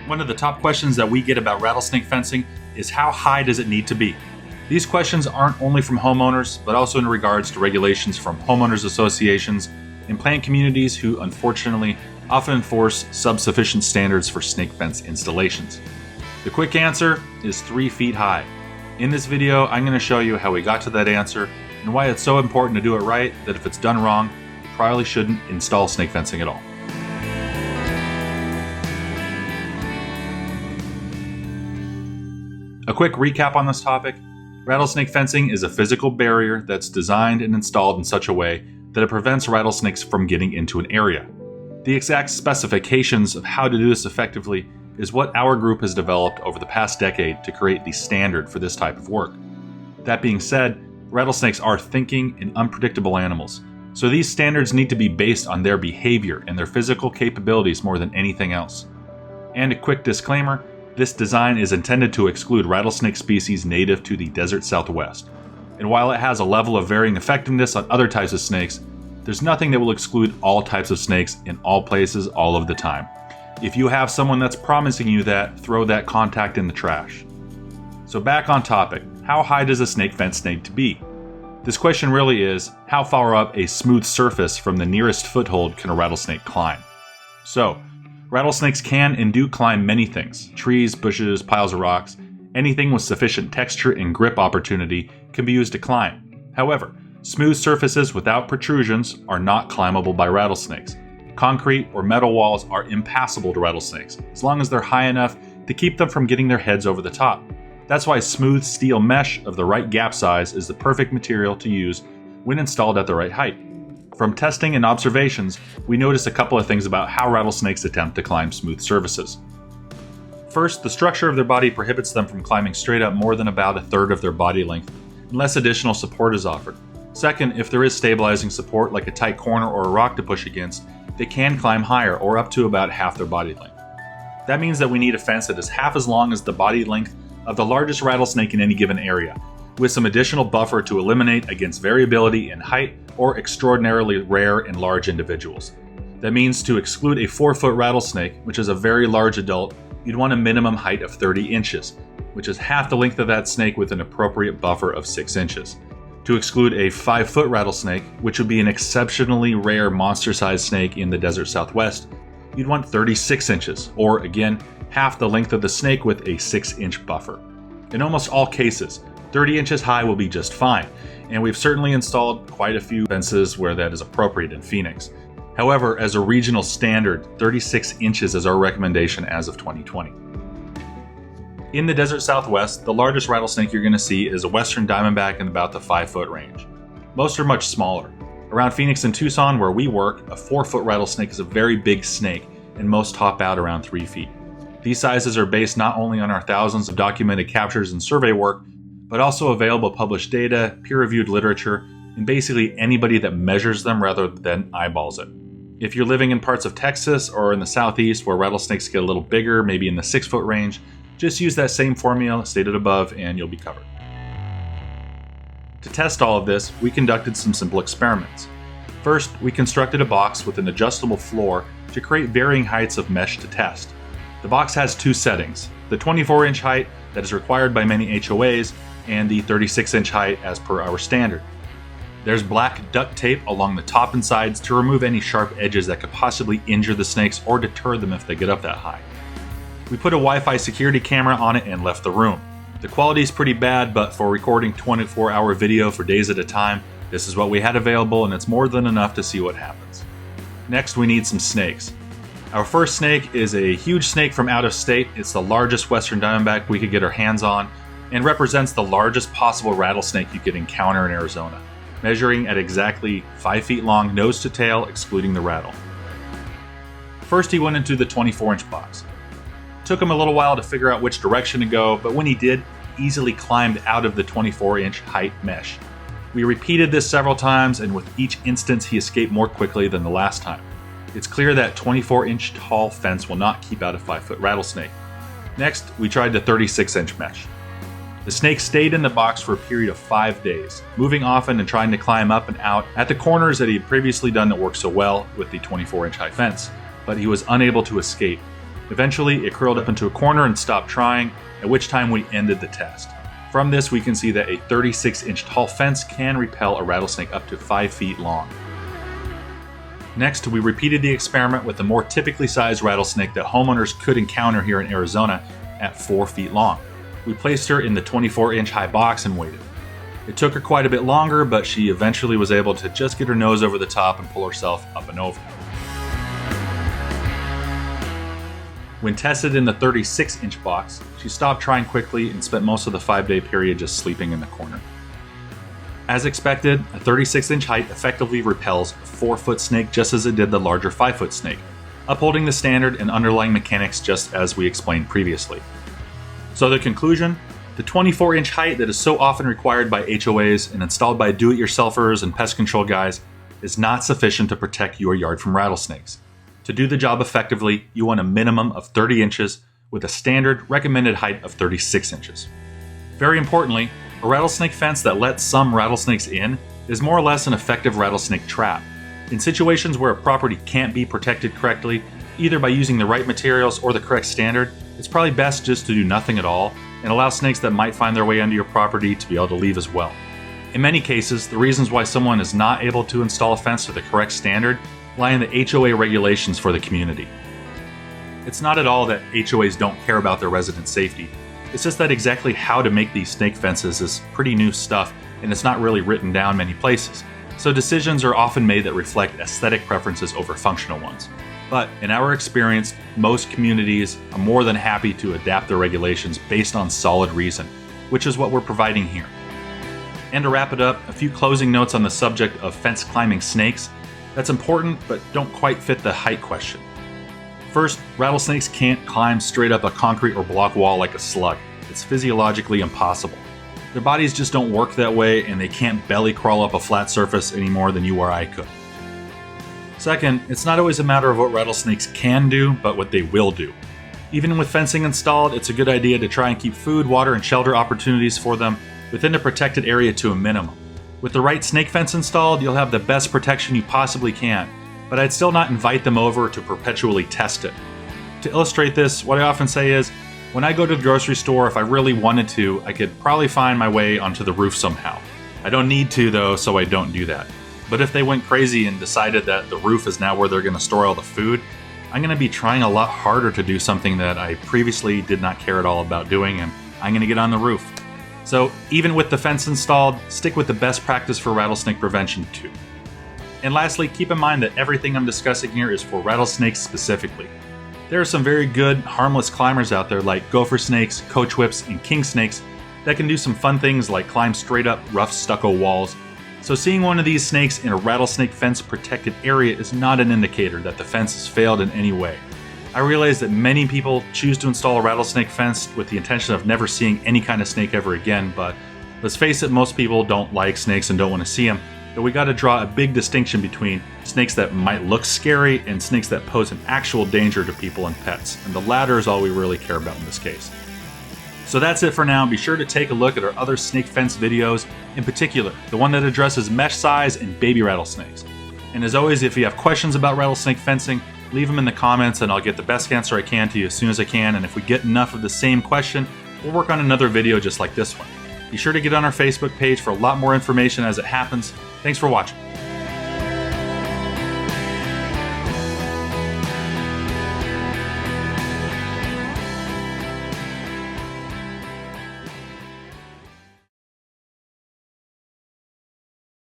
One of the top questions that we get about rattlesnake fencing is how high does it need to be? These questions aren't only from homeowners, but also in regards to regulations from homeowners associations and plant communities who unfortunately often enforce sub-sufficient standards for snake fence installations. The quick answer is 3 feet high. In this video, I'm going to show you how we got to that answer and why it's so important to do it right that if it's done wrong, you probably shouldn't install snake fencing at all. A quick recap on this topic. Rattlesnake fencing is a physical barrier that's designed and installed in such a way that it prevents rattlesnakes from getting into an area. The exact specifications of how to do this effectively is what our group has developed over the past decade to create the standard for this type of work. That being said, rattlesnakes are thinking and unpredictable animals, so these standards need to be based on their behavior and their physical capabilities more than anything else. And a quick disclaimer, this design is intended to exclude rattlesnake species native to the desert Southwest. And while it has a level of varying effectiveness on other types of snakes, there's nothing that will exclude all types of snakes in all places all of the time. If you have someone that's promising you that, throw that contact in the trash. So back on topic, how high does a snake fence need to be? This question really is, how far up a smooth surface from the nearest foothold can a rattlesnake climb? So, rattlesnakes can and do climb many things: trees, bushes, piles of rocks. Anything with sufficient texture and grip opportunity can be used to climb. However, smooth surfaces without protrusions are not climbable by rattlesnakes. Concrete or metal walls are impassable to rattlesnakes, as long as they're high enough to keep them from getting their heads over the top. That's why smooth steel mesh of the right gap size is the perfect material to use when installed at the right height. From testing and observations, we noticed a couple of things about how rattlesnakes attempt to climb smooth surfaces. First, the structure of their body prohibits them from climbing straight up more than about a third of their body length, unless additional support is offered. Second, if there is stabilizing support like a tight corner or a rock to push against, they can climb higher or up to about half their body length. That means that we need a fence that is half as long as the body length of the largest rattlesnake in any given area, with some additional buffer to eliminate against variability in height or extraordinarily rare and large individuals. That means to exclude a 4-foot rattlesnake, which is a very large adult, you'd want a minimum height of 30 inches, which is half the length of that snake with an appropriate buffer of 6 inches. To exclude a 5-foot rattlesnake, which would be an exceptionally rare monster-sized snake in the desert Southwest, you'd want 36 inches, or again, half the length of the snake with a 6-inch buffer. In almost all cases, 30 inches high will be just fine, and we've certainly installed quite a few fences where that is appropriate in Phoenix. However, as a regional standard, 36 inches is our recommendation as of 2020. In the desert Southwest, the largest rattlesnake you're going to see is a western diamondback in about the 5-foot range. Most are much smaller. Around Phoenix and Tucson, where we work, a 4-foot rattlesnake is a very big snake, and most top out around 3 feet. These sizes are based not only on our thousands of documented captures and survey work, but also available published data, peer-reviewed literature, and basically anybody that measures them rather than eyeballs it. If you're living in parts of Texas or in the southeast where rattlesnakes get a little bigger, maybe in the 6-foot range, just use that same formula stated above and you'll be covered. To test all of this, we conducted some simple experiments. First, we constructed a box with an adjustable floor to create varying heights of mesh to test. The box has 2 settings, the 24-inch height that is required by many HOAs and the 36-inch height as per our standard. There's black duct tape along the top and sides to remove any sharp edges that could possibly injure the snakes or deter them if they get up that high. We put a Wi-Fi security camera on it and left the room. The quality is pretty bad, but for recording 24-hour video for days at a time, this is what we had available and it's more than enough to see what happens. Next, we need some snakes. Our first snake is a huge snake from out of state. It's the largest western diamondback we could get our hands on and represents the largest possible rattlesnake you could encounter in Arizona, measuring at exactly 5 feet long nose to tail, excluding the rattle. First, he went into the 24-inch box. Took him a little while to figure out which direction to go, but when he did, he easily climbed out of the 24-inch height mesh. We repeated this several times, and with each instance he escaped more quickly than the last time. It's clear that 24-inch tall fence will not keep out a 5-foot rattlesnake. Next, we tried the 36-inch mesh. The snake stayed in the box for a period of 5 days, moving often and trying to climb up and out at the corners that he had previously done that worked so well with the 24-inch high fence, but he was unable to escape. Eventually, it curled up into a corner and stopped trying, at which time we ended the test. From this, we can see that a 36-inch tall fence can repel a rattlesnake up to 5 feet long. Next, we repeated the experiment with the more typically sized rattlesnake that homeowners could encounter here in Arizona at 4 feet long. We placed her in the 24-inch high box and waited. It took her quite a bit longer, but she eventually was able to just get her nose over the top and pull herself up and over. When tested in the 36-inch box, she stopped trying quickly and spent most of the 5-day period just sleeping in the corner. As expected, a 36-inch height effectively repels a 4-foot snake just as it did the larger 5-foot snake, upholding the standard and underlying mechanics just as we explained previously. So the conclusion? The 24-inch height that is so often required by HOAs and installed by do-it-yourselfers and pest control guys is not sufficient to protect your yard from rattlesnakes. To do the job effectively, you want a minimum of 30 inches with a standard recommended height of 36 inches. Very importantly, a rattlesnake fence that lets some rattlesnakes in is more or less an effective rattlesnake trap. In situations where a property can't be protected correctly, either by using the right materials or the correct standard, it's probably best just to do nothing at all and allow snakes that might find their way onto your property to be able to leave as well. In many cases, the reasons why someone is not able to install a fence to the correct standard lie in the HOA regulations for the community. It's not at all that HOAs don't care about their residents' safety. It's just that exactly how to make these snake fences is pretty new stuff, and it's not really written down many places. So decisions are often made that reflect aesthetic preferences over functional ones. But in our experience, most communities are more than happy to adapt their regulations based on solid reason, which is what we're providing here. And to wrap it up, a few closing notes on the subject of fence climbing snakes that's important but don't quite fit the height question. First, rattlesnakes can't climb straight up a concrete or block wall like a slug. It's physiologically impossible. Their bodies just don't work that way, and they can't belly crawl up a flat surface any more than you or I could. Second, it's not always a matter of what rattlesnakes can do, but what they will do. Even with fencing installed, it's a good idea to try and keep food, water, and shelter opportunities for them within a protected area to a minimum. With the right snake fence installed, you'll have the best protection you possibly can, but I'd still not invite them over to perpetually test it. To illustrate this, what I often say is, when I go to the grocery store, if I really wanted to, I could probably find my way onto the roof somehow. I don't need to though, so I don't do that. But if they went crazy and decided that the roof is now where they're going to store all the food, I'm going to be trying a lot harder to do something that I previously did not care at all about doing, and I'm going to get on the roof. So even with the fence installed, stick with the best practice for rattlesnake prevention too. And lastly, keep in mind that everything I'm discussing here is for rattlesnakes specifically. There are some very good, harmless climbers out there like gopher snakes, coach whips, and king snakes that can do some fun things like climb straight up rough stucco walls. So seeing one of these snakes in a rattlesnake fence protected area is not an indicator that the fence has failed in any way. I realize that many people choose to install a rattlesnake fence with the intention of never seeing any kind of snake ever again, but let's face it, most people don't like snakes and don't want to see them. But we got to draw a big distinction between snakes that might look scary and snakes that pose an actual danger to people and pets, and the latter is all we really care about in this case. So that's it for now. Be sure to take a look at our other snake fence videos, in particular, the one that addresses mesh size and baby rattlesnakes. And as always, if you have questions about rattlesnake fencing, leave them in the comments and I'll get the best answer I can to you as soon as I can, and if we get enough of the same question, we'll work on another video just like this one. Be sure to get on our Facebook page for a lot more information as it happens. Thanks for watching.